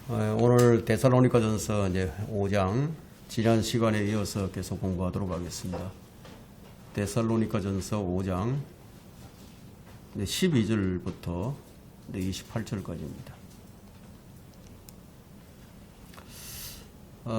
오늘 데살로니가전서 이제 5장 지난 시간에 이어서 계속 공부하도록 하겠습니다. 데살로니가전서 5장 12절부터 28절까지입니다.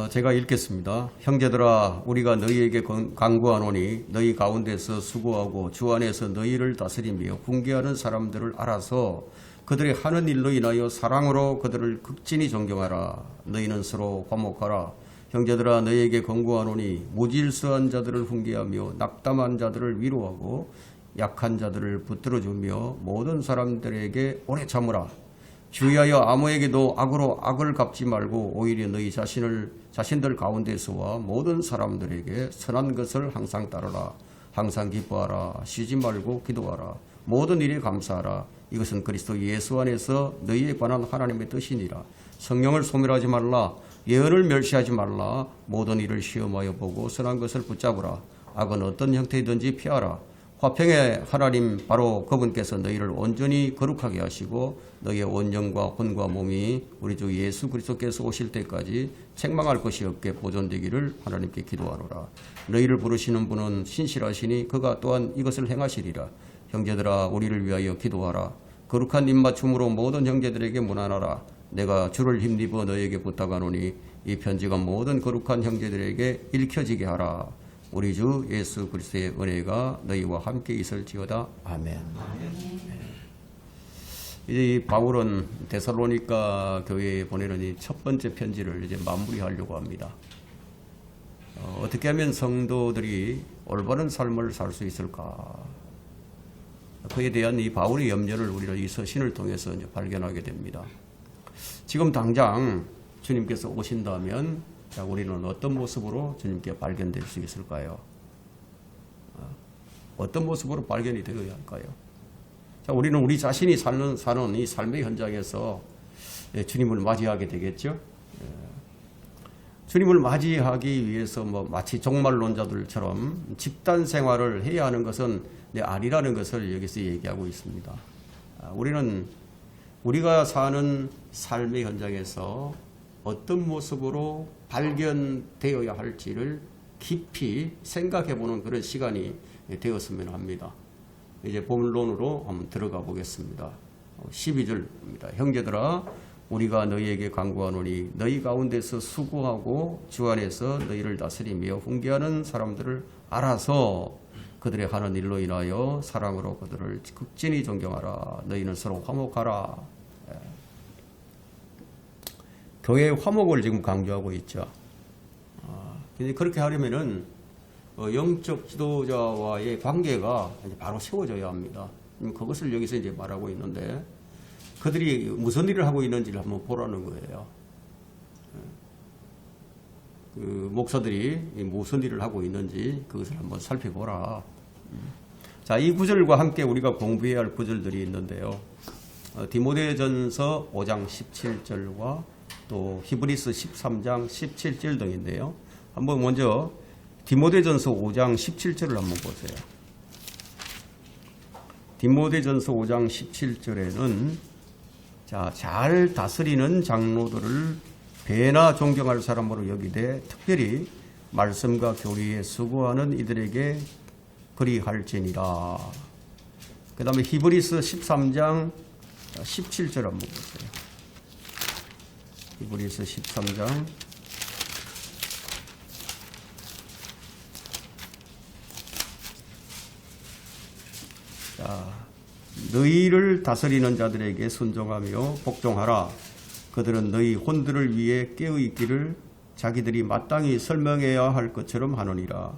제가 읽겠습니다. 형제들아, 우리가 너희에게 간구하노니 너희 가운데서 수고하고 주 안에서 너희를 다스리며 훈계하는 사람들을 알아서 그들의 하는 일로 인하여 사랑으로 그들을 극진히 존경하라. 너희는 서로 화목하라. 형제들아, 너희에게 권고하노니 무질서한 자들을 훈계하며 낙담한 자들을 위로하고 약한 자들을 붙들어주며 모든 사람들에게 오래 참으라. 주의하여 아무에게도 악으로 악을 갚지 말고 오히려 너희 자신들 가운데서와 모든 사람들에게 선한 것을 항상 따르라. 항상 기뻐하라. 쉬지 말고 기도하라. 모든 일에 감사하라. 이것은 그리스도 예수 안에서 너희에 관한 하나님의 뜻이니라. 성령을 소멸하지 말라. 예언을 멸시하지 말라. 모든 일을 시험하여 보고 선한 것을 붙잡으라. 악은 어떤 형태이든지 피하라. 화평의 하나님 바로 그분께서 너희를 온전히 거룩하게 하시고 너희의 온영과 혼과 몸이 우리 주 예수 그리스도께서 오실 때까지 책망할 것이 없게 보존되기를 하나님께 기도하노라. 너희를 부르시는 분은 신실하시니 그가 또한 이것을 행하시리라. 형제들아, 우리를 위하여 기도하라. 거룩한 입맞춤으로 모든 형제들에게 문안하라. 내가 주를 힘입어 너희에게 부탁하노니 이 편지가 모든 거룩한 형제들에게 읽혀지게 하라. 우리 주 예수 그리스도의 은혜가 너희와 함께 있을지어다. 아멘. 이제 이 바울은 데살로니가 교회에 보내는 이 첫 번째 편지를 이제 마무리하려고 합니다. 어떻게 하면 성도들이 올바른 삶을 살 수 있을까? 그에 대한 이 바울의 염려를 우리는 이 서신을 통해서 이제 발견하게 됩니다. 지금 당장 주님께서 오신다면 자, 우리는 어떤 모습으로 주님께 발견될 수 있을까요? 어떤 모습으로 발견이 되어야 할까요? 자, 우리는 우리 자신이 사는 이 삶의 현장에서 주님을 맞이하게 되겠죠? 주님을 맞이하기 위해서 마치 종말론자들처럼 집단 생활을 해야 하는 것은 아니라는 것을 여기서 얘기하고 있습니다. 우리는 우리가 사는 삶의 현장에서 어떤 모습으로 발견되어야 할지를 깊이 생각해보는 그런 시간이 되었으면 합니다. 이제 본론으로 한번 들어가 보겠습니다. 12절입니다. 형제들아, 우리가 너희에게 간구하노니 너희 가운데서 수고하고 주 안에서 너희를 다스리며 훈계하는 사람들을 알아서 그들의 하는 일로 인하여 사랑으로 그들을 극진히 존경하라. 너희는 서로 화목하라. 교회의 화목을 지금 강조하고 있죠. 그렇게 하려면은 영적 지도자와의 관계가 바로 세워져야 합니다. 그것을 여기서 이제 말하고 있는데 그들이 무슨 일을 하고 있는지를 한번 보라는 거예요. 그 목사들이 무슨 일을 하고 있는지 그것을 한번 살펴보라. 자, 이 구절과 함께 우리가 공부해야 할 구절들이 있는데요. 디모데전서 5장 17절과 또 히브리서 13장 17절 등인데요. 한번 먼저 디모데전서 5장 17절을 한번 보세요. 디모데전서 5장 17절에는 자, 잘 다스리는 장로들을 배나 존경할 사람으로 여기되 특별히 말씀과 교리에 수고하는 이들에게 그리할지니라. 그 다음에 히브리서 13장 17절 한번 보세요. 히브리서 13장 자, 너희를 다스리는 자들에게 순종하며 복종하라. 그들은 너희 혼들을 위해 깨어있기를 자기들이 마땅히 설명해야 할 것처럼 하느니라.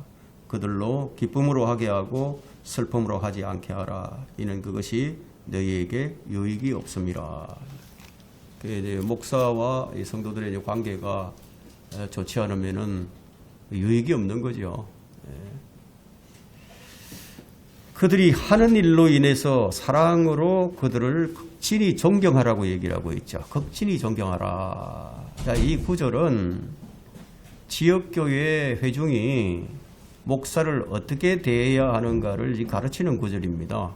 그들로 기쁨으로 하게 하고 슬픔으로 하지 않게 하라. 이는 그것이 너희에게 유익이 없음이라. 목사와 성도들의 관계가 좋지 않으면은 유익이 없는 거죠. 그들이 하는 일로 인해서 사랑으로 그들을 극진히 존경하라고 얘기를 하고 있죠. 극진히 존경하라. 자, 이 구절은 지역교회 회중이 목사를 어떻게 대해야 하는가를 가르치는 구절입니다.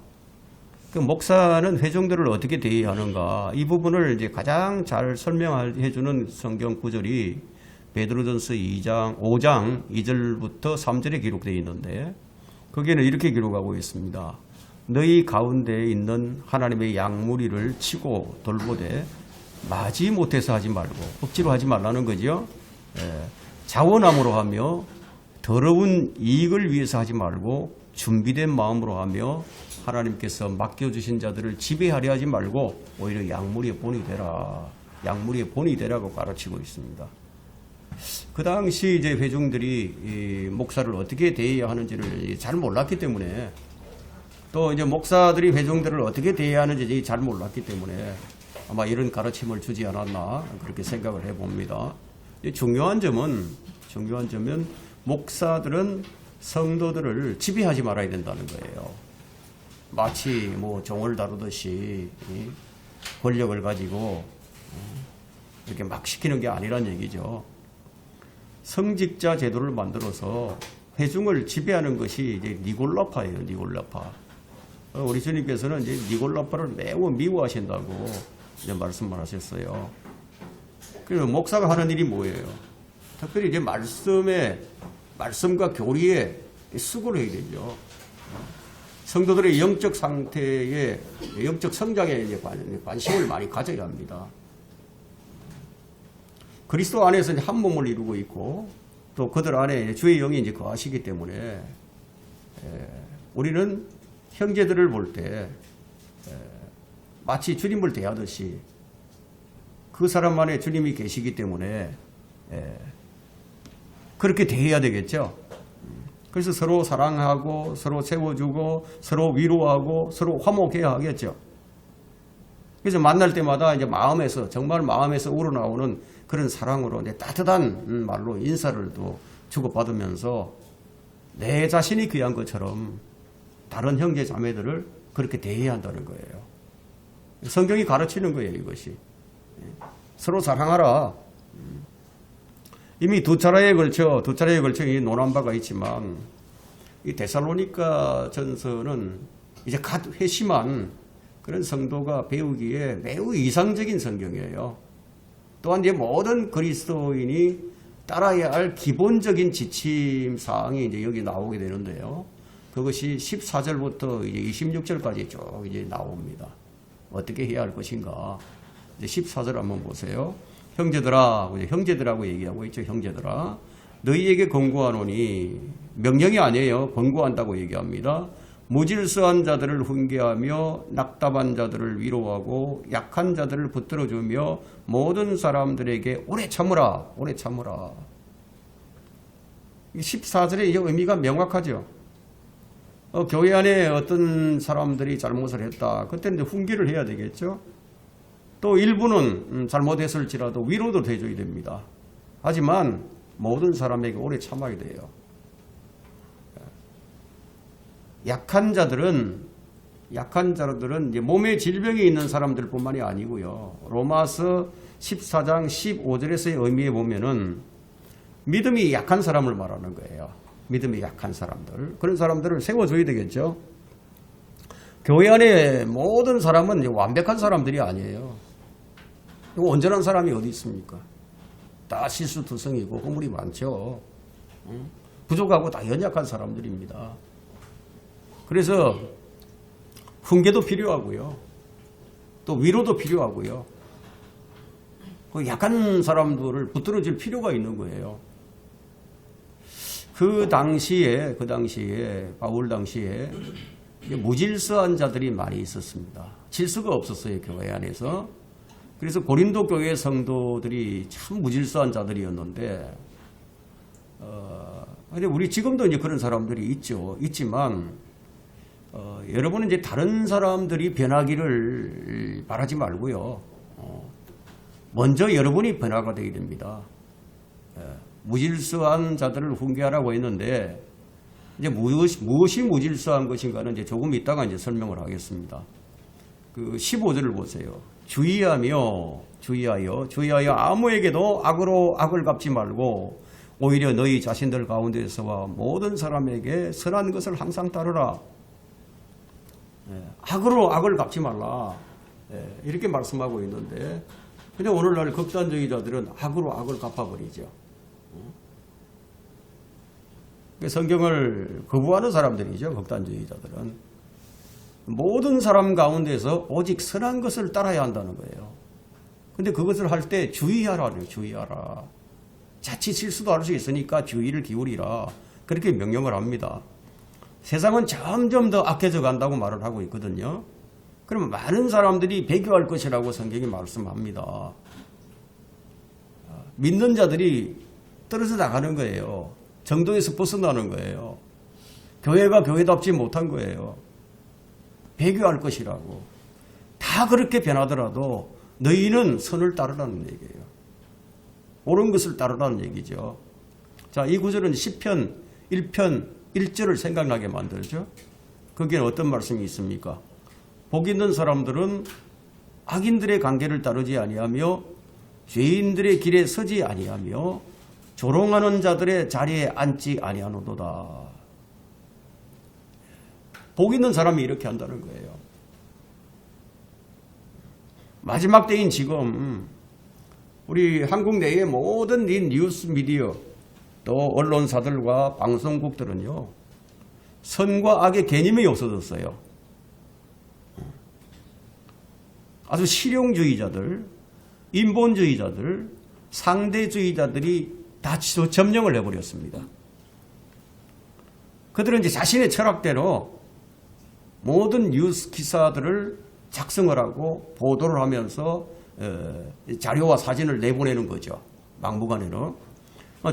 그 목사는 회중들을 어떻게 대해야 하는가 이 부분을 이제 가장 잘 설명해 주는 성경 구절이 베드로전서 5장 2절부터 3절에 기록되어 있는데 거기에는 이렇게 기록하고 있습니다. 너희 가운데 있는 하나님의 양무리를 치고 돌보되 마지 못해서 하지 말고 억지로 하지 말라는 거죠. 자원함으로 하며 더러운 이익을 위해서 하지 말고 준비된 마음으로 하며 하나님께서 맡겨주신 자들을 지배하려 하지 말고 오히려 양무리의 본이 되라. 양무리의 본이 되라고 가르치고 있습니다. 그 당시 이제 회중들이 이 목사를 어떻게 대해야 하는지를 잘 몰랐기 때문에 또 이제 목사들이 회중들을 어떻게 대해야 하는지 잘 몰랐기 때문에 아마 이런 가르침을 주지 않았나 그렇게 생각을 해봅니다. 중요한 점은 목사들은 성도들을 지배하지 말아야 된다는 거예요. 마치 뭐 종을 다루듯이 권력을 가지고 이렇게 막 시키는 게 아니란 얘기죠. 성직자 제도를 만들어서 회중을 지배하는 것이 이제 니골라파예요. 니골라파. 우리 주님께서는 이제 니골라파를 매우 미워하신다고 이제 말씀을 하셨어요. 그래서 목사가 하는 일이 뭐예요? 특별히 이제 말씀과 교리에 수고를 해야 되죠. 성도들의 영적 상태에, 영적 성장에 이제 관심을 많이 가져야 합니다. 그리스도 안에서 한 몸을 이루고 있고, 또 그들 안에 주의 영이 이제 거하시기 때문에, 우리는 형제들을 볼 때, 마치 주님을 대하듯이 그 사람 안에 주님이 계시기 때문에, 그렇게 대해야 되겠죠. 그래서 서로 사랑하고 서로 세워주고 서로 위로하고 서로 화목해야 하겠죠. 그래서 만날 때마다 이제 마음에서 정말 마음에서 우러나오는 그런 사랑으로 이제 따뜻한 말로 인사를 또 주고받으면서 내 자신이 귀한 것처럼 다른 형제 자매들을 그렇게 대해야 한다는 거예요. 성경이 가르치는 거예요, 이것이. 서로 사랑하라. 이미 두 차례에 걸쳐 이 논한 바가 있지만 이 데살로니가 전서는 이제 갓 회심한 그런 성도가 배우기에 매우 이상적인 성경이에요. 또한 이제 모든 그리스도인이 따라야 할 기본적인 지침 사항이 이제 여기 나오게 되는데요. 그것이 14절부터 이제 26절까지 쭉 이제 나옵니다. 어떻게 해야 할 것인가. 이제 14절 한번 보세요. 형제들하고 얘기하고 있죠. 형제들아, 너희에게 권고하노니, 명령이 아니에요. 권고한다고 얘기합니다. 무질서한 자들을 훈계하며 낙답한 자들을 위로하고 약한 자들을 붙들어주며 모든 사람들에게 오래 참으라. 오래 참으라. 14절의 이 의미가 명확하죠. 교회 안에 어떤 사람들이 잘못을 했다. 그때는 이제 훈계를 해야 되겠죠. 또 일부는 잘못했을지라도 위로도 해줘야 됩니다. 하지만 모든 사람에게 오래 참아야 돼요. 약한 자들은 이제 몸에 질병이 있는 사람들뿐만이 아니고요. 로마서 14장 15절에서의 의미에 보면은 믿음이 약한 사람을 말하는 거예요. 믿음이 약한 사람들. 그런 사람들을 세워줘야 되겠죠. 교회 안에 모든 사람은 이제 완벽한 사람들이 아니에요. 온전한 사람이 어디 있습니까? 다 실수투성이고 허물이 많죠. 부족하고 다 연약한 사람들입니다. 그래서 훈계도 필요하고요. 또 위로도 필요하고요. 그 약한 사람들을 붙들어줄 필요가 있는 거예요. 그 당시에 바울 당시에 무질서한 자들이 많이 있었습니다. 질서가 없었어요, 교회 안에서. 그래서 고린도 교회 성도들이 참 무질서한 자들이었는데, 근데 우리 지금도 이제 그런 사람들이 있지만, 여러분은 이제 다른 사람들이 변하기를 바라지 말고요. 먼저 여러분이 변화가 되게 됩니다. 무질서한 자들을 훈계하라고 했는데, 이제 무엇이 무질서한 것인가는 이제 조금 이따가 이제 설명을 하겠습니다. 그 15절을 보세요. 주의하여 아무에게도 악으로 악을 갚지 말고 오히려 너희 자신들 가운데서와 모든 사람에게 선한 것을 항상 따르라. 악으로 악을 갚지 말라. 이렇게 말씀하고 있는데, 근데 오늘날 극단주의자들은 악으로 악을 갚아버리죠. 성경을 거부하는 사람들이죠. 극단주의자들은. 모든 사람 가운데서 오직 선한 것을 따라야 한다는 거예요. 근데 그것을 할 때 주의하라요. 주의하라. 자칫 실수도 할 수 있으니까 주의를 기울이라. 그렇게 명령을 합니다. 세상은 점점 더 악해져 간다고 말을 하고 있거든요. 그러면 많은 사람들이 배교할 것이라고 성경이 말씀합니다. 믿는 자들이 떨어져 나가는 거예요. 정도에서 벗어나는 거예요. 교회가 교회답지 못한 거예요. 배교할 것이라고. 다 그렇게 변하더라도 너희는 선을 따르라는 얘기예요. 옳은 것을 따르라는 얘기죠. 자, 이 구절은 시편 1편 1절을 생각나게 만들죠. 거기에 어떤 말씀이 있습니까? 복 있는 사람들은 악인들의 관계를 따르지 아니하며 죄인들의 길에 서지 아니하며 조롱하는 자들의 자리에 앉지 아니하노도다. 복 있는 사람이 이렇게 한다는 거예요. 마지막 때인 지금 우리 한국 내의 모든 이 뉴스 미디어 또 언론사들과 방송국들은요, 선과 악의 개념이 없어졌어요. 아주 실용주의자들, 인본주의자들, 상대주의자들이 다 점령을 해버렸습니다. 그들은 이제 자신의 철학대로 모든 뉴스 기사들을 작성을 하고 보도를 하면서 자료와 사진을 내보내는 거죠. 막무가내로.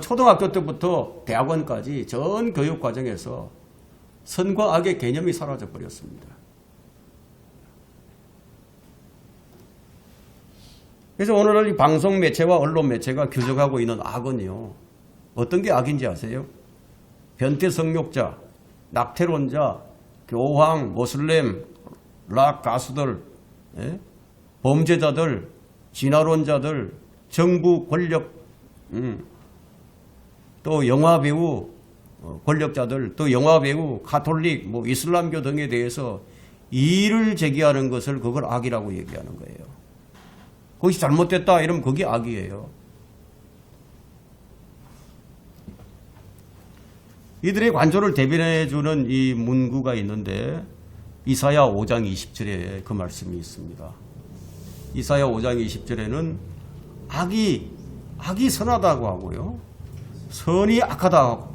초등학교 때부터 대학원까지 전 교육 과정에서 선과 악의 개념이 사라져 버렸습니다. 그래서 오늘날 이 방송 매체와 언론 매체가 규정하고 있는 악은요, 어떤 게 악인지 아세요? 변태 성욕자, 낙태론자, 교황, 모슬렘, 락 가수들, 범죄자들, 진화론자들, 정부 권력, 또 영화배우 권력자들, 또 영화배우, 가톨릭, 뭐 이슬람교 등에 대해서 이의를 제기하는 것을 그걸 악이라고 얘기하는 거예요. 그것이 잘못됐다 이러면 그게 악이에요. 이들의 관조를 대변해주는 이 문구가 있는데 이사야 5장 20절에 그 말씀이 있습니다. 이사야 5장 20절에는 악이 선하다고 하고요, 선이 악하다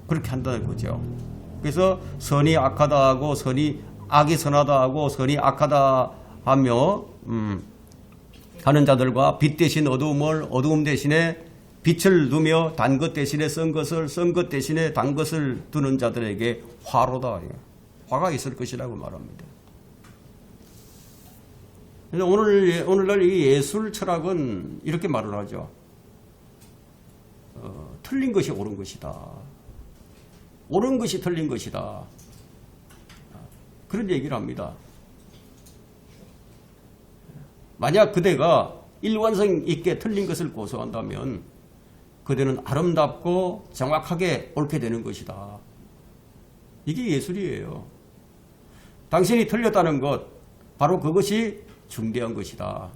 그렇게 한다는 거죠. 그래서 선이 악하다 하고 악이 선하다 하고 선이 악하다 하며 하는 자들과 빛 대신 어두움을, 어두움 대신에 빛을 두며 단 것 대신에 쓴 것을, 쓴 것 대신에 단 것을 두는 자들에게 화로다. 화가 있을 것이라고 말합니다. 오늘날 이 예술 철학은 이렇게 말을 하죠. 틀린 것이 옳은 것이다. 옳은 것이 틀린 것이다. 그런 얘기를 합니다. 만약 그대가 일관성 있게 틀린 것을 고수한다면 그대는 아름답고 정확하게 옳게 되는 것이다. 이게 예술이에요. 당신이 틀렸다는 것, 바로 그것이 중대한 것이다.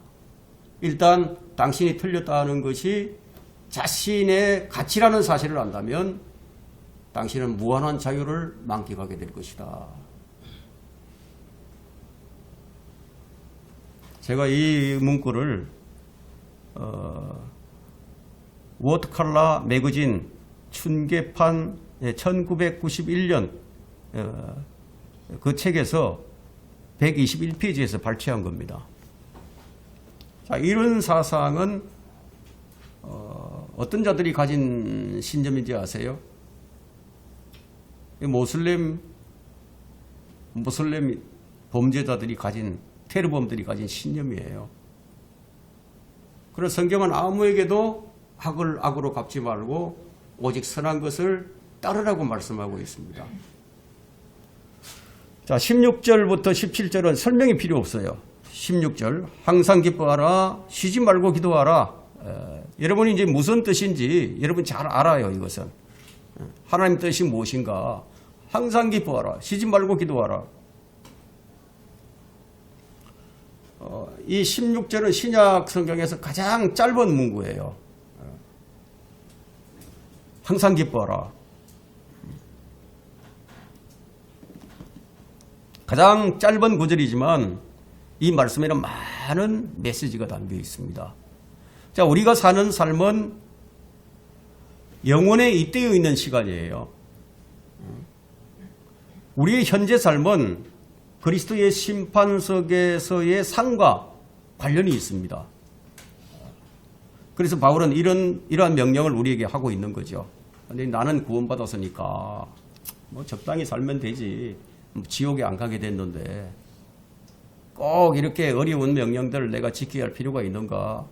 일단 당신이 틀렸다는 것이 자신의 가치라는 사실을 안다면 당신은 무한한 자유를 만끽하게 될 것이다. 제가 이 문구를 워드칼라 매거진 춘계판 1991년 그 책에서 121페이지에서 발췌한 겁니다. 자, 이런 사상은 어떤 자들이 가진 신념인지 아세요? 모슬렘 범죄자들이 가진, 테러범들이 가진 신념이에요. 그래서 성경은 아무에게도 악을 악으로 갚지 말고 오직 선한 것을 따르라고 말씀하고 있습니다. 자, 16절부터 17절은 설명이 필요 없어요. 16절, 항상 기뻐하라, 쉬지 말고 기도하라. 여러분이 이제 무슨 뜻인지 여러분 잘 알아요. 이것은 하나님 뜻이 무엇인가. 항상 기뻐하라, 쉬지 말고 기도하라. 이 16절은 신약 성경에서 가장 짧은 문구예요. 항상 기뻐하라. 가장 짧은 구절이지만 이 말씀에는 많은 메시지가 담겨 있습니다. 자, 우리가 사는 삶은 영원에 잇대어 있는 시간이에요. 우리의 현재 삶은 그리스도의 심판석에서의 상과 관련이 있습니다. 그래서 바울은 이러한 명령을 우리에게 하고 있는 거죠. 근데 나는 구원받았으니까 뭐 적당히 살면 되지. 지옥에 안 가게 됐는데 꼭 이렇게 어려운 명령들을 내가 지켜야 할 필요가 있는가?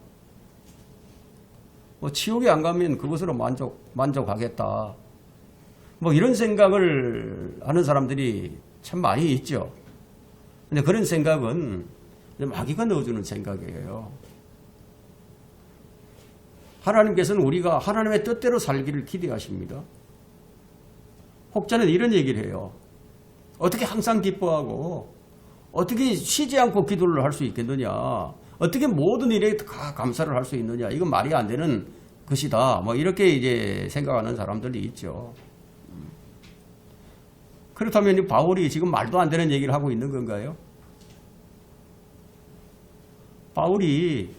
뭐 지옥에 안 가면 그것으로 만족하겠다. 뭐 이런 생각을 하는 사람들이 참 많이 있죠. 근데 그런 생각은 마귀가 넣어주는 생각이에요. 하나님께서는 우리가 하나님의 뜻대로 살기를 기대하십니다. 혹자는 이런 얘기를 해요. 어떻게 항상 기뻐하고 어떻게 쉬지 않고 기도를 할 수 있겠느냐. 어떻게 모든 일에 다 감사를 할 수 있느냐. 이건 말이 안 되는 것이다. 뭐 이렇게 이제 생각하는 사람들이 있죠. 그렇다면 바울이 지금 말도 안 되는 얘기를 하고 있는 건가요? 바울이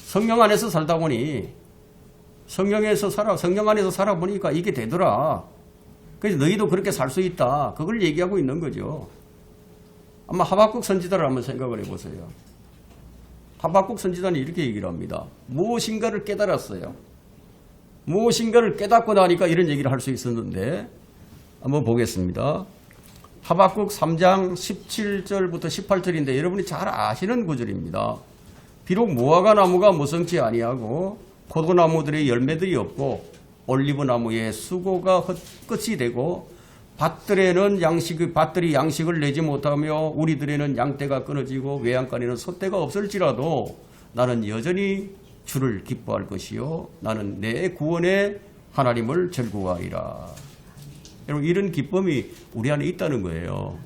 성령 안에서 살다 보니 성령 안에서 살아보니까 이게 되더라. 그래서 너희도 그렇게 살 수 있다. 그걸 얘기하고 있는 거죠. 아마 하박국 선지자를 한번 생각을 해보세요. 하박국 선지자는 이렇게 얘기를 합니다. 무엇인가를 깨달았어요. 무엇인가를 깨닫고 나니까 이런 얘기를 할 수 있었는데 한번 보겠습니다. 하박국 3장 17절부터 18절인데 여러분이 잘 아시는 구절입니다. 비록 무화과 나무가 무성치 아니하고 포도나무들의 열매들이 없고 올리브나무의 수고가 헛끝이 되고 밭들이 양식을 내지 못하며 우리들에는 양떼가 끊어지고 외양간에는 소떼가 없을지라도 나는 여전히 주를 기뻐할 것이요 나는 내 구원의 하나님을 즐거워하리라. 여러분 이런 기쁨이 우리 안에 있다는 거예요.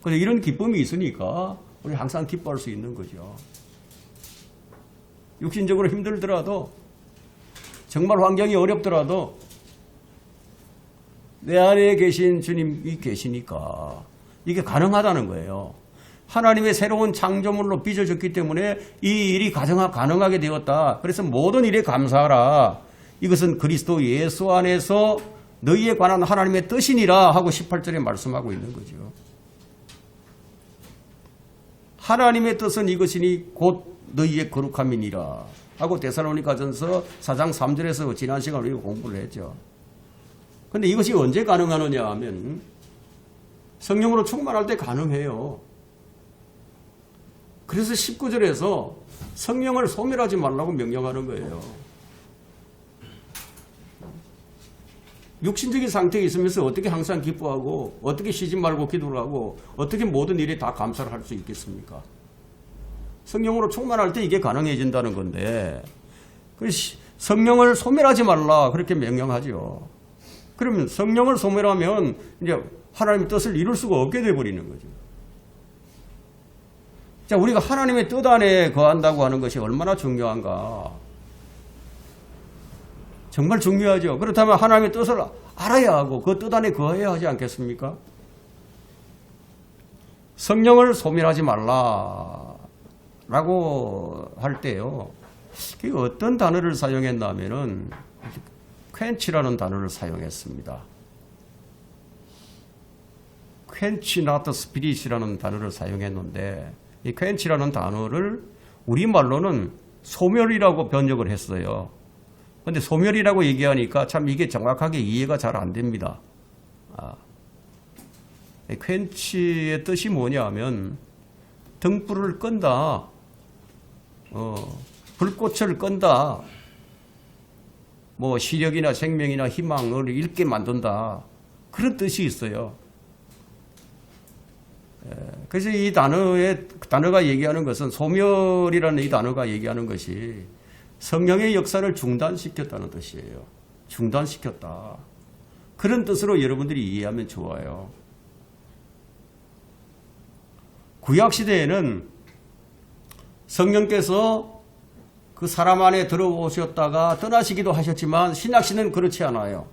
그런데 이런 기쁨이 있으니까 우리 항상 기뻐할 수 있는 거죠. 육신적으로 힘들더라도 정말 환경이 어렵더라도 내 안에 계신 주님이 계시니까 이게 가능하다는 거예요. 하나님의 새로운 창조물로 빚어졌기 때문에 이 일이 가능하게 되었다. 그래서 모든 일에 감사하라. 이것은 그리스도 예수 안에서 너희에 관한 하나님의 뜻이니라 하고 18절에 말씀하고 있는 거죠. 하나님의 뜻은 이것이니 곧 너희의 거룩함이니라 하고 데살로니가전서 4장 3절에서 지난 시간 우리가 공부를 했죠. 그런데 이것이 언제 가능하느냐 하면 성령으로 충만할 때 가능해요. 그래서 19절에서 성령을 소멸하지 말라고 명령하는 거예요. 육신적인 상태에 있으면서 어떻게 항상 기뻐하고 어떻게 쉬지 말고 기도를 하고 어떻게 모든 일에 다 감사를 할 수 있겠습니까? 성령으로 충만할 때 이게 가능해진다는 건데 성령을 소멸하지 말라 그렇게 명령하죠. 그러면 성령을 소멸하면 이제 하나님의 뜻을 이룰 수가 없게 돼버리는 거죠. 자, 우리가 하나님의 뜻 안에 거한다고 하는 것이 얼마나 중요한가. 정말 중요하죠. 그렇다면 하나님의 뜻을 알아야 하고 그 뜻 안에 거해야 하지 않겠습니까? 성령을 소멸하지 말라 라고 할 때요. 그게 어떤 단어를 사용했냐면은 quench라는 단어를 사용했습니다. quench not the spirit이라는 단어를 사용했는데 이 quench라는 단어를 우리말로는 소멸이라고 번역을 했어요. 그런데 소멸이라고 얘기하니까 참 이게 정확하게 이해가 잘 안 됩니다. quench의 뜻이 뭐냐 하면 등불을 끈다. 불꽃을 끈다. 뭐 시력이나 생명이나 희망을 잃게 만든다. 그런 뜻이 있어요. 그래서 이 단어가 얘기하는 것은 소멸이라는 이 단어가 얘기하는 것이 성령의 역사를 중단시켰다는 뜻이에요. 중단시켰다. 그런 뜻으로 여러분들이 이해하면 좋아요. 구약시대에는 성령께서 그 사람 안에 들어오셨다가 떠나시기도 하셨지만 신약시대는 그렇지 않아요.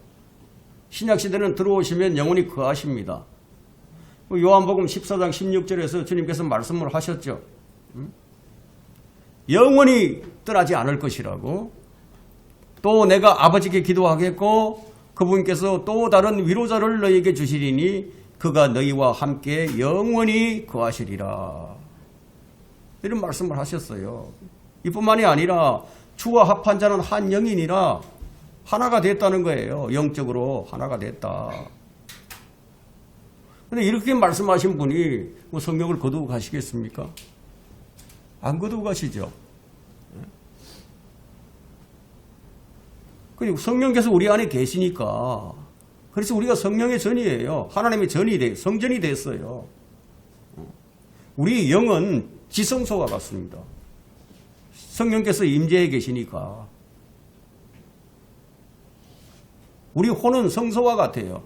신약시대는 들어오시면 영원히 거하십니다. 요한복음 14장 16절에서 주님께서 말씀을 하셨죠. 영원히 떠나지 않을 것이라고. 또 내가 아버지께 기도하겠고 그분께서 또 다른 위로자를 너희에게 주시리니 그가 너희와 함께 영원히 거하시리라. 이런 말씀을 하셨어요. 이뿐만이 아니라 주와 합한 자는 한 영이니라 하나가 됐다는 거예요. 영적으로 하나가 됐다. 그런데 이렇게 말씀하신 분이 뭐 성령을 거두고 가시겠습니까? 안 거두고 가시죠. 그리고 성령께서 우리 안에 계시니까 그래서 우리가 성령의 전이에요. 하나님의 전이 성전이 됐어요. 우리 영은 지성소와 같습니다. 성령께서 임재해 계시니까. 우리 혼은 성소와 같아요.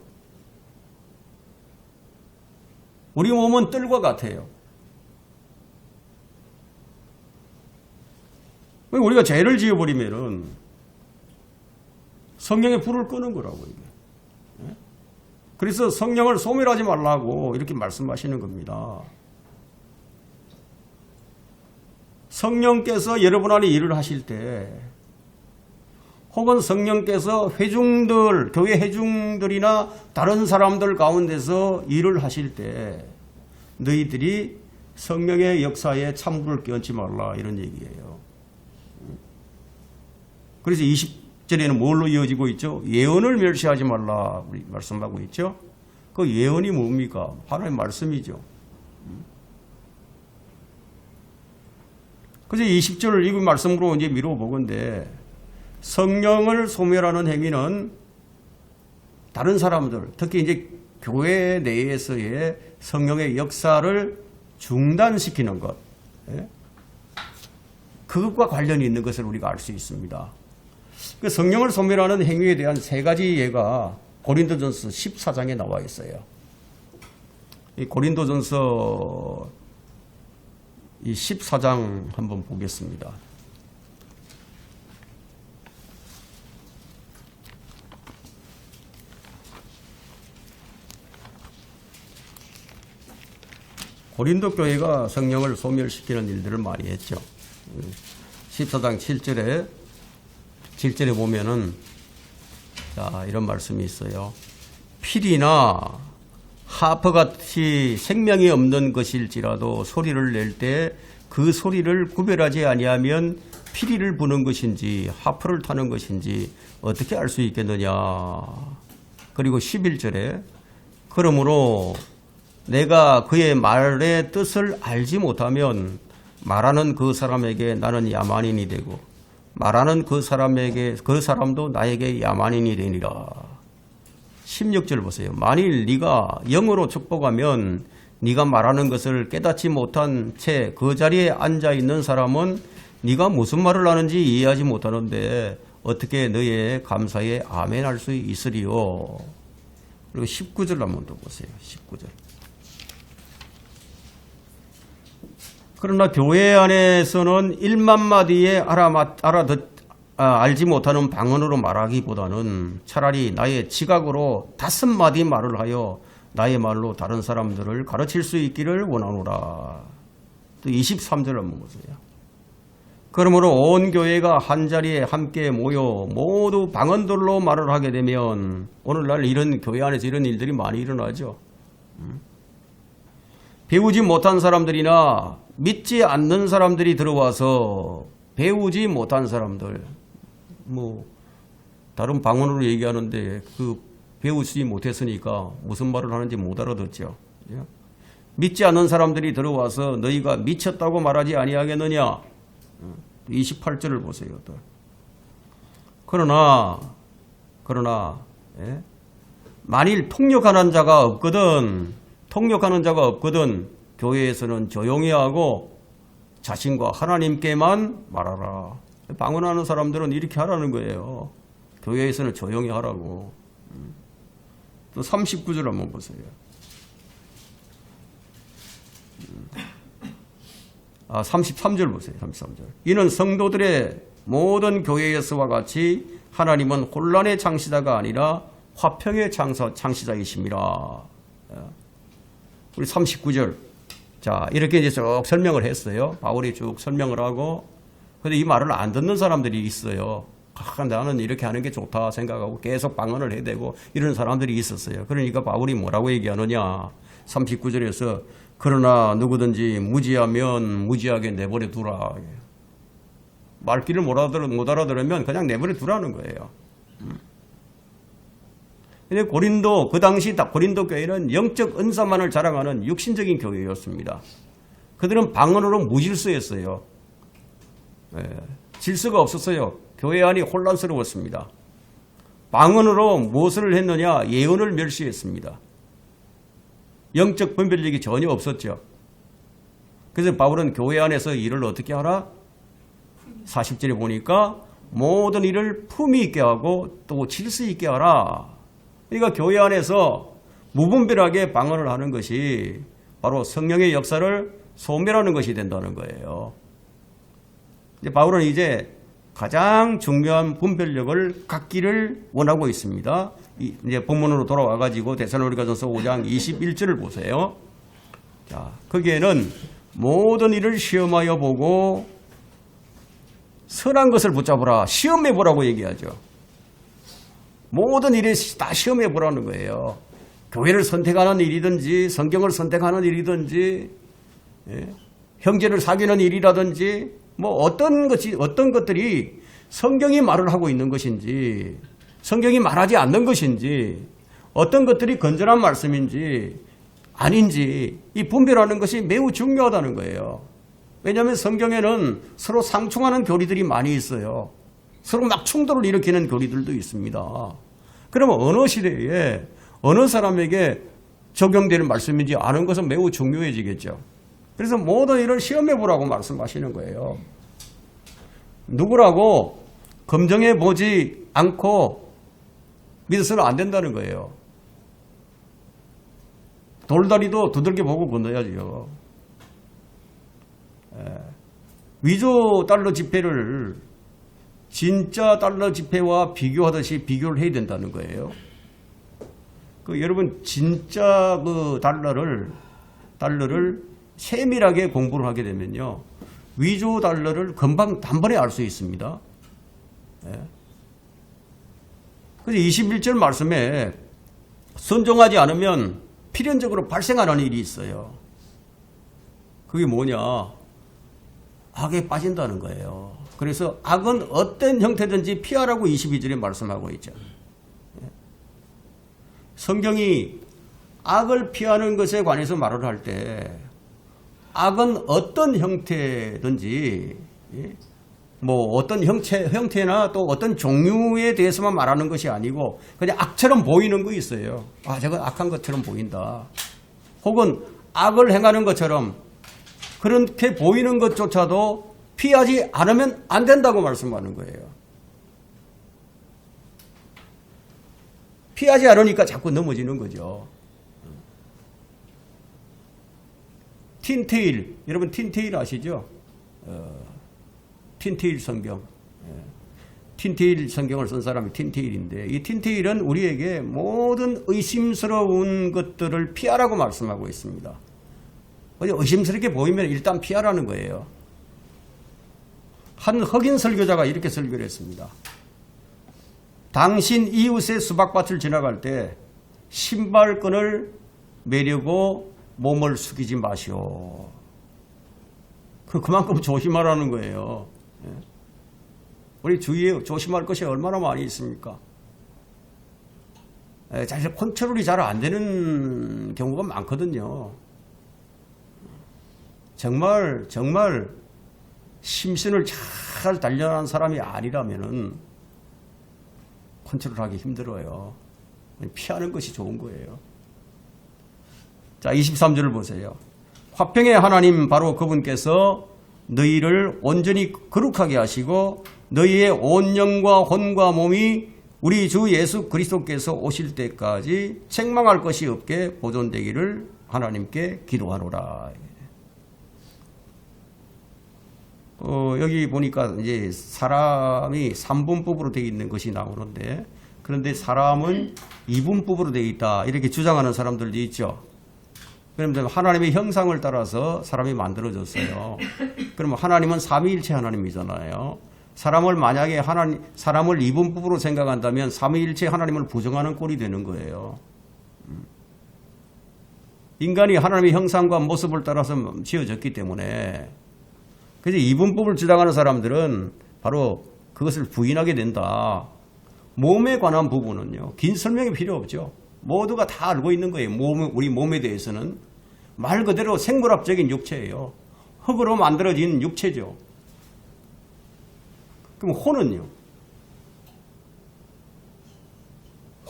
우리 몸은 뜰과 같아요. 우리가 죄를 지어버리면은 성령의 불을 끄는 거라고 이게. 그래서 성령을 소멸하지 말라고 이렇게 말씀하시는 겁니다. 성령께서 여러분 안에 일을 하실 때 혹은 성령께서 회중들, 교회 회중들이나 다른 사람들 가운데서 일을 하실 때 너희들이 성령의 역사에 찬물을 끼얹지 말라 이런 얘기예요. 그래서 20절에는 뭘로 이어지고 있죠? 예언을 멸시하지 말라 우리 말씀하고 있죠? 그 예언이 뭡니까? 하나님의 말씀이죠. 그래서 20절을 이 말씀으로 이제 미뤄보건대 성령을 소멸하는 행위는 다른 사람들, 특히 이제 교회 내에서의 성령의 역사를 중단시키는 것, 그것과 관련이 있는 것을 우리가 알 수 있습니다. 그 성령을 소멸하는 행위에 대한 세 가지 예가 고린도전서 14장에 나와 있어요. 이 고린도전서 이 14장 한번 보겠습니다. 고린도 교회가 성령을 소멸시키는 일들을 많이 했죠. 14장 7절에 보면은 자, 이런 말씀이 있어요. 필이나 하프같이 생명이 없는 것일지라도 소리를 낼 때 그 소리를 구별하지 아니하면 피리를 부는 것인지 하프를 타는 것인지 어떻게 알 수 있겠느냐. 그리고 11절에 그러므로 내가 그의 말의 뜻을 알지 못하면 말하는 그 사람에게 나는 야만인이 되고 말하는 그 사람도 나에게 야만인이 되니라. 16절 보세요. 만일 네가 영으로 축복하면 네가 말하는 것을 깨닫지 못한 채 그 자리에 앉아 있는 사람은 네가 무슨 말을 하는지 이해하지 못하는데 어떻게 너의 감사에 아멘할 수 있으리요. 그리고 19절 한번 더 보세요. 19절. 그러나 교회 안에서는 1만 마디에 알지 못하는 방언으로 말하기보다는 차라리 나의 지각으로 5마디 말을 하여 나의 말로 다른 사람들을 가르칠 수 있기를 원하노라. 또 23절 한번 보세요. 그러므로 온 교회가 한자리에 함께 모여 모두 방언들로 말을 하게 되면 오늘날 이런 교회 안에서 이런 일들이 많이 일어나죠. 배우지 못한 사람들이나 믿지 않는 사람들이 들어와서 배우지 못한 사람들 뭐 다른 방언으로 얘기하는데 그 배우지 못했으니까 무슨 말을 하는지 못 알아듣죠. 믿지 않는 사람들이 들어와서 너희가 미쳤다고 말하지 아니하겠느냐. 28절을 보세요. 또. 그러나 만일 통역하는 자가 없거든 교회에서는 조용히 하고 자신과 하나님께만 말하라. 방언하는 사람들은 이렇게 하라는 거예요. 교회에서는 조용히 하라고. 또 39절 한번 보세요. 33절 보세요. 33절. 이는 성도들의 모든 교회에서와 같이 하나님은 혼란의 창시자가 아니라 화평의 창시자이심이라. 우리 39절. 자, 이렇게 이제 쭉 설명을 했어요. 바울이 쭉 설명을 하고. 근데 이 말을 안 듣는 사람들이 있어요. 나는 이렇게 하는 게 좋다 생각하고 계속 방언을 해대고 이런 사람들이 있었어요. 그러니까 바울이 뭐라고 얘기하느냐. 39절에서 그러나 누구든지 무지하면 무지하게 내버려 두라. 말귀를 못 알아들으면 그냥 내버려 두라는 거예요. 근데 고린도, 그 당시 고린도 교회는 영적 은사만을 자랑하는 육신적인 교회였습니다. 그들은 방언으로 무질서했어요. 질서가 없었어요. 교회 안이 혼란스러웠습니다. 방언으로 무엇을 했느냐? 예언을 멸시했습니다. 영적 분별력이 전혀 없었죠. 그래서 바울은 교회 안에서 일을 어떻게 하라? 40절에 보니까 모든 일을 품위 있게 하고 또 질서 있게 하라. 그러니까 교회 안에서 무분별하게 방언을 하는 것이 바로 성령의 역사를 소멸하는 것이 된다는 거예요. 이제 바울은 이제 가장 중요한 분별력을 갖기를 원하고 있습니다. 이제 본문으로 돌아와가지고 데살로니가전서 5장 21절을 보세요. 자, 거기에는 모든 일을 시험하여 보고 선한 것을 붙잡으라. 시험해 보라고 얘기하죠. 모든 일에 다 시험해 보라는 거예요. 교회를 선택하는 일이든지 성경을 선택하는 일이든지 형제를 사귀는 일이라든지 뭐 어떤 것들이 성경이 말을 하고 있는 것인지 성경이 말하지 않는 것인지 어떤 것들이 건전한 말씀인지 아닌지 이 분별하는 것이 매우 중요하다는 거예요. 왜냐하면 성경에는 서로 상충하는 교리들이 많이 있어요. 서로 막 충돌을 일으키는 교리들도 있습니다. 그러면 어느 시대에 어느 사람에게 적용되는 말씀인지 아는 것은 매우 중요해지겠죠. 그래서 모든 일을 시험해 보라고 말씀하시는 거예요. 누구라고 검증해 보지 않고 믿어서는 안 된다는 거예요. 돌다리도 두들겨 보고 건너야지요. 위조 달러 지폐를 진짜 달러 지폐와 비교하듯이 비교를 해야 된다는 거예요. 여러분 진짜 그 달러를 세밀하게 공부를 하게 되면요. 위조 달러를 금방 단번에 알 수 있습니다. 그래서 21절 말씀에 순종하지 않으면 필연적으로 발생하는 일이 있어요. 그게 뭐냐? 악에 빠진다는 거예요. 그래서 악은 어떤 형태든지 피하라고 22절에 말씀하고 있죠. 성경이 악을 피하는 것에 관해서 말을 할 때 악은 어떤 형태든지 뭐 어떤 형태나 또 어떤 종류에 대해서만 말하는 것이 아니고 그냥 악처럼 보이는 거 있어요. 아, 저건 악한 것처럼 보인다. 혹은 악을 행하는 것처럼 그렇게 보이는 것조차도 피하지 않으면 안 된다고 말씀하는 거예요. 피하지 않으니까 자꾸 넘어지는 거죠. 틴테일, 여러분 틴테일 아시죠? 틴테일 성경. 틴테일 성경을 쓴 사람이 틴테일인데 이 틴테일은 우리에게 모든 의심스러운 것들을 피하라고 말씀하고 있습니다. 의심스럽게 보이면 일단 피하라는 거예요. 한 흑인 설교자가 이렇게 설교를 했습니다. 당신 이웃의 수박밭을 지나갈 때 신발끈을 매려고 몸을 숙이지 마시오. 그만큼 조심하라는 거예요. 우리 주위에 조심할 것이 얼마나 많이 있습니까? 사실 컨트롤이 잘 안 되는 경우가 많거든요. 정말 심신을 잘 단련한 사람이 아니라면은 컨트롤하기 힘들어요. 피하는 것이 좋은 거예요. 자, 23절을 보세요. 화평의 하나님 바로 그분께서 너희를 온전히 거룩하게 하시고 너희의 온 영과 혼과 몸이 우리 주 예수 그리스도께서 오실 때까지 책망할 것이 없게 보존되기를 하나님께 기도하노라. 여기 보니까 이제 사람이 3분법으로 되어 있는 것이 나오는데, 그런데 사람은 2분법으로 되어 있다 이렇게 주장하는 사람들도 있죠. 그러면 하나님의 형상을 따라서 사람이 만들어졌어요. 그러면 하나님은 삼위일체 하나님이잖아요. 사람을 만약에 사람을 2분법으로 생각한다면 삼위일체 하나님을 부정하는 꼴이 되는 거예요. 인간이 하나님의 형상과 모습을 따라서 지어졌기 때문에, 그래서 2분법을 주장하는 사람들은 바로 그것을 부인하게 된다. 몸에 관한 부분은요, 긴 설명이 필요 없죠. 모두가 다 알고 있는 거예요. 우리 몸에 대해서는 말 그대로 생물학적인 육체예요. 흙으로 만들어진 육체죠. 그럼 혼은요?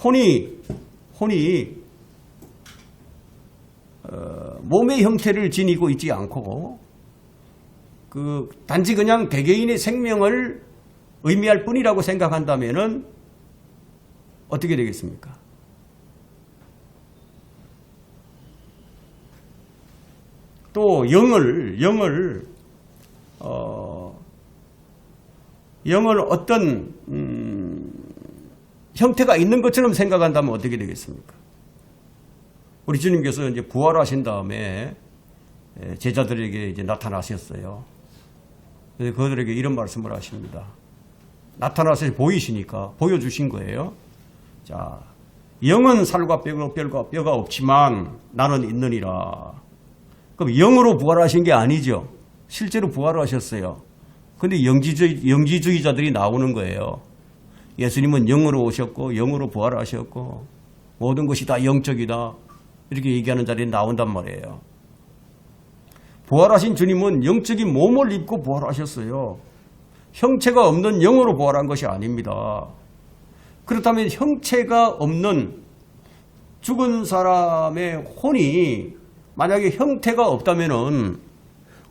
혼이 몸의 형태를 지니고 있지 않고 단지 그냥 개개인의 생명을 의미할 뿐이라고 생각한다면은 어떻게 되겠습니까? 또 영을 어떤 형태가 있는 것처럼 생각한다면 어떻게 되겠습니까? 우리 주님께서 이제 부활하신 다음에 제자들에게 이제 나타나셨어요. 그래서 그들에게 이런 말씀을 하십니다. 나타나서 보이시니까 보여주신 거예요. 자, 영은 살과 뼈가 없지만 나는 있느니라. 그럼 영으로 부활하신 게 아니죠. 실제로 부활하셨어요. 근데 영지주의자들이 나오는 거예요. 예수님은 영으로 오셨고 영으로 부활하셨고 모든 것이 다 영적이다. 이렇게 얘기하는 자리에 나온단 말이에요. 부활하신 주님은 영적인 몸을 입고 부활하셨어요. 형체가 없는 영으로 부활한 것이 아닙니다. 그렇다면 형체가 없는 죽은 사람의 혼이 만약에 형태가 없다면은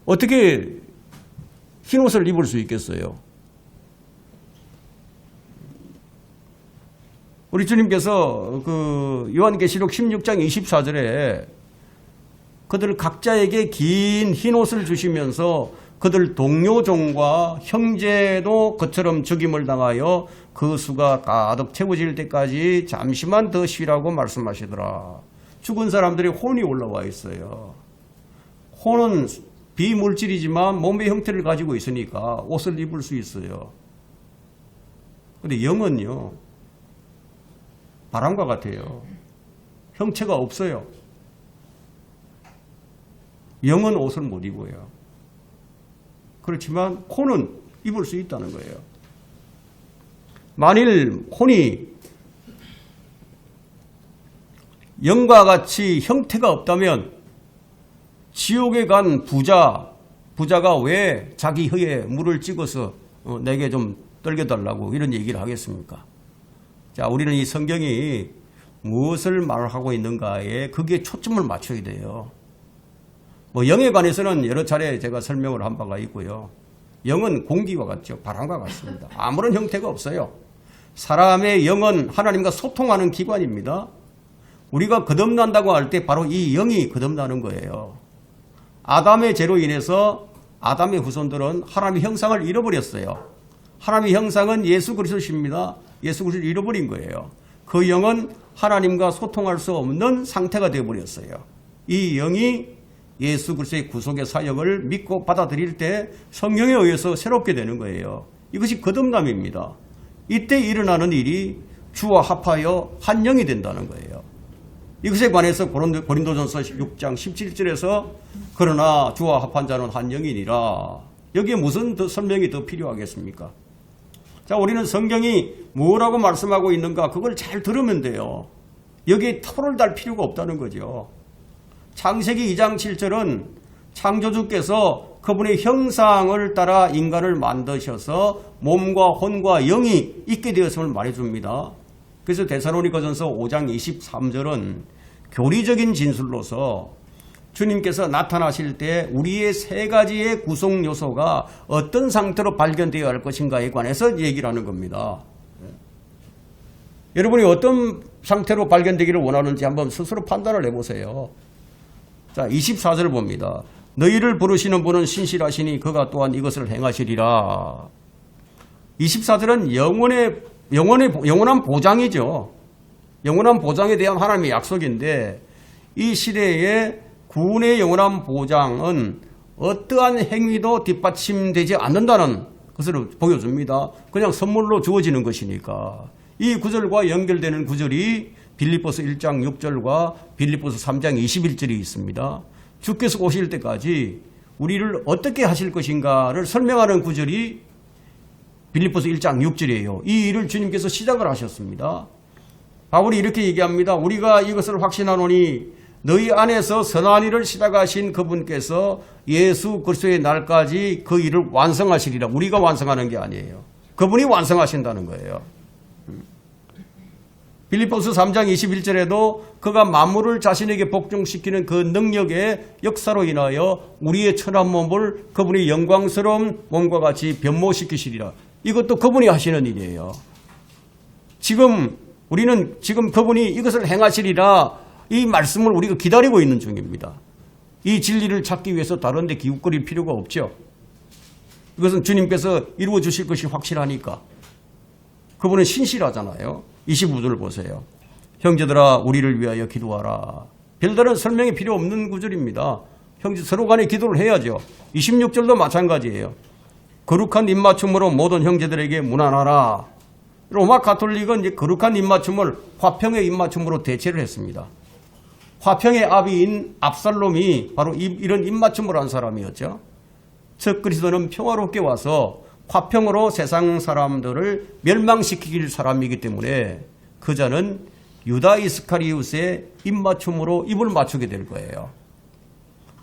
어떻게 흰옷을 입을 수 있겠어요? 우리 주님께서 요한계시록 16장 24절에 그들 각자에게 긴 흰옷을 주시면서 그들 동료종과 형제도 그처럼 죽임을 당하여 그 수가 가득 채워질 때까지 잠시만 더 쉬라고 말씀하시더라. 죽은 사람들의 혼이 올라와 있어요. 혼은 비물질이지만 몸의 형태를 가지고 있으니까 옷을 입을 수 있어요. 그런데 영은요, 바람과 같아요. 형체가 없어요. 영은 옷을 못 입어요. 그렇지만 혼은 입을 수 있다는 거예요. 만일 혼이 영과 같이 형태가 없다면 지옥에 간 부자가 왜 자기 혀에 물을 찍어서 내게 좀 떨겨달라고 이런 얘기를 하겠습니까? 자, 우리는 이 성경이 무엇을 말하고 있는가에 거기에 초점을 맞춰야 돼요. 영에 관해서는 여러 차례 제가 설명을 한 바가 있고요. 영은 공기와 같죠. 바람과 같습니다. 아무런 형태가 없어요. 사람의 영은 하나님과 소통하는 기관입니다. 우리가 거듭난다고 할 때 바로 이 영이 거듭나는 거예요. 아담의 죄로 인해서 아담의 후손들은 하나님의 형상을 잃어버렸어요. 하나님의 형상은 예수 그리스도십니다. 예수 그리스도를 잃어버린 거예요. 그 영은 하나님과 소통할 수 없는 상태가 되어버렸어요. 이 영이 예수 그리스도의 구속의 사역을 믿고 받아들일 때 성령에 의해서 새롭게 되는 거예요. 이것이 거듭남입니다. 이때 일어나는 일이 주와 합하여 한 영이 된다는 거예요. 이것에 관해서 고린도전서 6장 17절에서 그러나 주와 합한 자는 한 영이니라. 여기에 무슨 더 설명이 더 필요하겠습니까? 자, 우리는 성경이 뭐라고 말씀하고 있는가 그걸 잘 들으면 돼요. 여기에 토를 달 필요가 없다는 거죠. 창세기 2장 7절은 창조주께서 그분의 형상을 따라 인간을 만드셔서 몸과 혼과 영이 있게 되었음을 말해줍니다. 그래서 데살로니가전서 5장 23절은 교리적인 진술로서 주님께서 나타나실 때 우리의 세 가지의 구성 요소가 어떤 상태로 발견되어야 할 것인가에 관해서 얘기를 하는 겁니다. 여러분이 어떤 상태로 발견되기를 원하는지 한번 스스로 판단을 해보세요. 자, 24절을 봅니다. 너희를 부르시는 분은 신실하시니 그가 또한 이것을 행하시리라. 24절은 영원한 보장이죠. 영원한 보장에 대한 하나님의 약속인데 이 시대의 구원의 영원한 보장은 어떠한 행위도 뒷받침되지 않는다는 것을 보여줍니다. 그냥 선물로 주어지는 것이니까. 이 구절과 연결되는 구절이 빌립보서 1장 6절과 빌립보서 3장 21절이 있습니다. 주께서 오실 때까지 우리를 어떻게 하실 것인가를 설명하는 구절이 빌립보서 1장 6절이에요. 이 일을 주님께서 시작을 하셨습니다. 바울이 이렇게 얘기합니다. 우리가 이것을 확신하노니 너희 안에서 선한 일을 시작하신 그분께서 예수 그리스도의 날까지 그 일을 완성하시리라. 우리가 완성하는 게 아니에요. 그분이 완성하신다는 거예요. 빌립보서 3장 21절에도 그가 만물을 자신에게 복종시키는 그 능력의 역사로 인하여 우리의 천한 몸을 그분의 영광스러운 몸과 같이 변모시키시리라. 이것도 그분이 하시는 일이에요. 우리는 지금 그분이 이것을 행하시리라 이 말씀을 우리가 기다리고 있는 중입니다. 이 진리를 찾기 위해서 다른 데 기웃거릴 필요가 없죠. 이것은 주님께서 이루어 주실 것이 확실하니까. 그분은 신실하잖아요. 25절을 보세요. 형제들아 우리를 위하여 기도하라. 별다른 설명이 필요 없는 구절입니다. 형제 서로 간에 기도를 해야죠. 26절도 마찬가지예요. 거룩한 입맞춤으로 모든 형제들에게 문안하라. 로마 가톨릭은 이제 거룩한 입맞춤을 화평의 입맞춤으로 대체를 했습니다. 화평의 아비인 압살롬이 바로 이런 입맞춤을 한 사람이었죠. 즉 그리스도는 평화롭게 와서 화평으로 세상 사람들을 멸망시킬 사람이기 때문에 그자는 유다 이스카리웃의 입맞춤으로 입을 맞추게 될 거예요.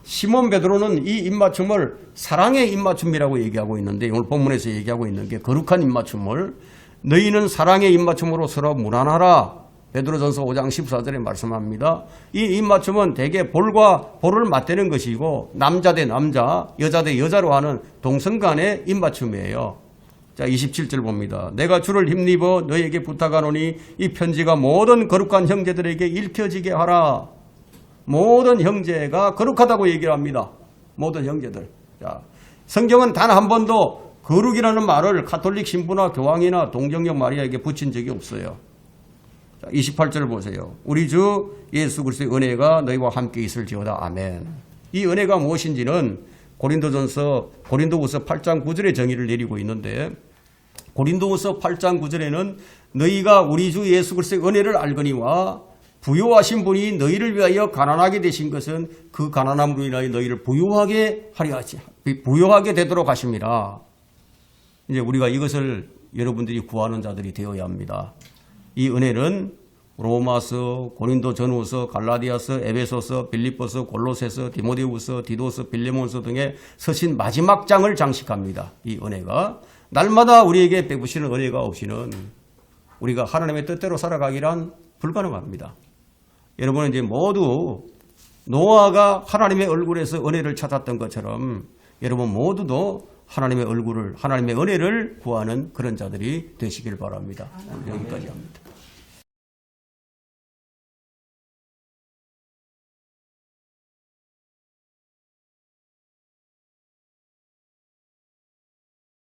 시몬 베드로는 이 입맞춤을 사랑의 입맞춤이라고 얘기하고 있는데 오늘 본문에서 얘기하고 있는 게 거룩한 입맞춤을 너희는 사랑의 입맞춤으로 서로 문안하라. 베드로전서 5장 14절에 말씀합니다. 이 입맞춤은 대개 볼과 볼을 맞대는 것이고 남자 대 남자, 여자 대 여자로 하는 동성 간의 입맞춤이에요. 자, 27절 봅니다. 내가 주를 힘입어 너희에게 부탁하노니 이 편지가 모든 거룩한 형제들에게 읽혀지게 하라. 모든 형제가 거룩하다고 얘기를 합니다. 모든 형제들. 자, 성경은 단 한 번도 거룩이라는 말을 가톨릭 신부나 교황이나 동정녀 마리아에게 붙인 적이 없어요. 자, 28절을 보세요. 우리 주 예수 그리스도의 은혜가 너희와 함께 있을지어다. 아멘. 이 은혜가 무엇인지는 고린도후서 8장 9절의 정의를 내리고 있는데 고린도후서 8장 9절에는 너희가 우리 주 예수 그리스도의 은혜를 알거니와 부요하신 분이 너희를 위하여 가난하게 되신 것은 그 가난함으로 인하여 너희를 부요하게 되도록 하십니다. 이제 우리가 이것을 여러분들이 구하는 자들이 되어야 합니다. 이 은혜는 로마서, 고린도 전후서, 갈라디아서, 에베소서, 빌립보서, 골로새서, 디모데후서, 디도서, 빌레몬서 등의 서신 마지막 장을 장식합니다. 이 은혜가 날마다 우리에게 베푸시는 은혜가 없이는 우리가 하나님의 뜻대로 살아가기란 불가능합니다. 여러분은 이제 모두 노아가 하나님의 얼굴에서 은혜를 찾았던 것처럼 여러분 모두도 하나님의 얼굴을, 하나님의 은혜를 구하는 그런 자들이 되시길 바랍니다. 여기까지 합니다.